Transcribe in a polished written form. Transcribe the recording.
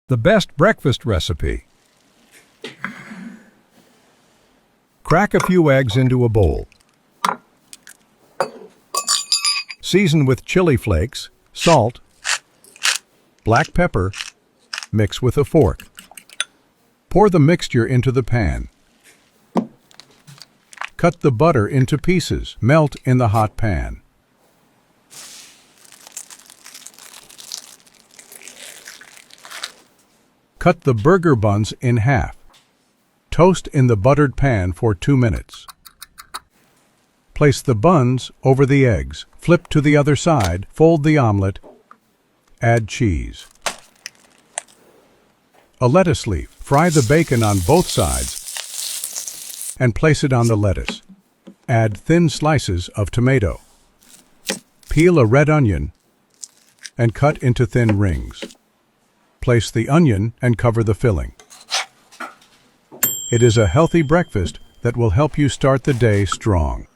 The best breakfast recipe. Crack a few eggs into a bowl. Season with chili flakes, salt, black pepper. Mix with a fork. Pour the mixture into the pan. Cut the butter into pieces. Melt in the hot pan. Cut the burger buns in half. Toast in the buttered pan for 2 minutes. Place the buns over the eggs. Flip to the other side. Fold the omelet. Add cheese. A lettuce leaf. Fry the bacon on both sides and place it on the lettuce. Add thin slices of tomato. Peel a red onion and cut into thin rings. Place the onion and cover the filling. It is a healthy breakfast that will help you start the day strong.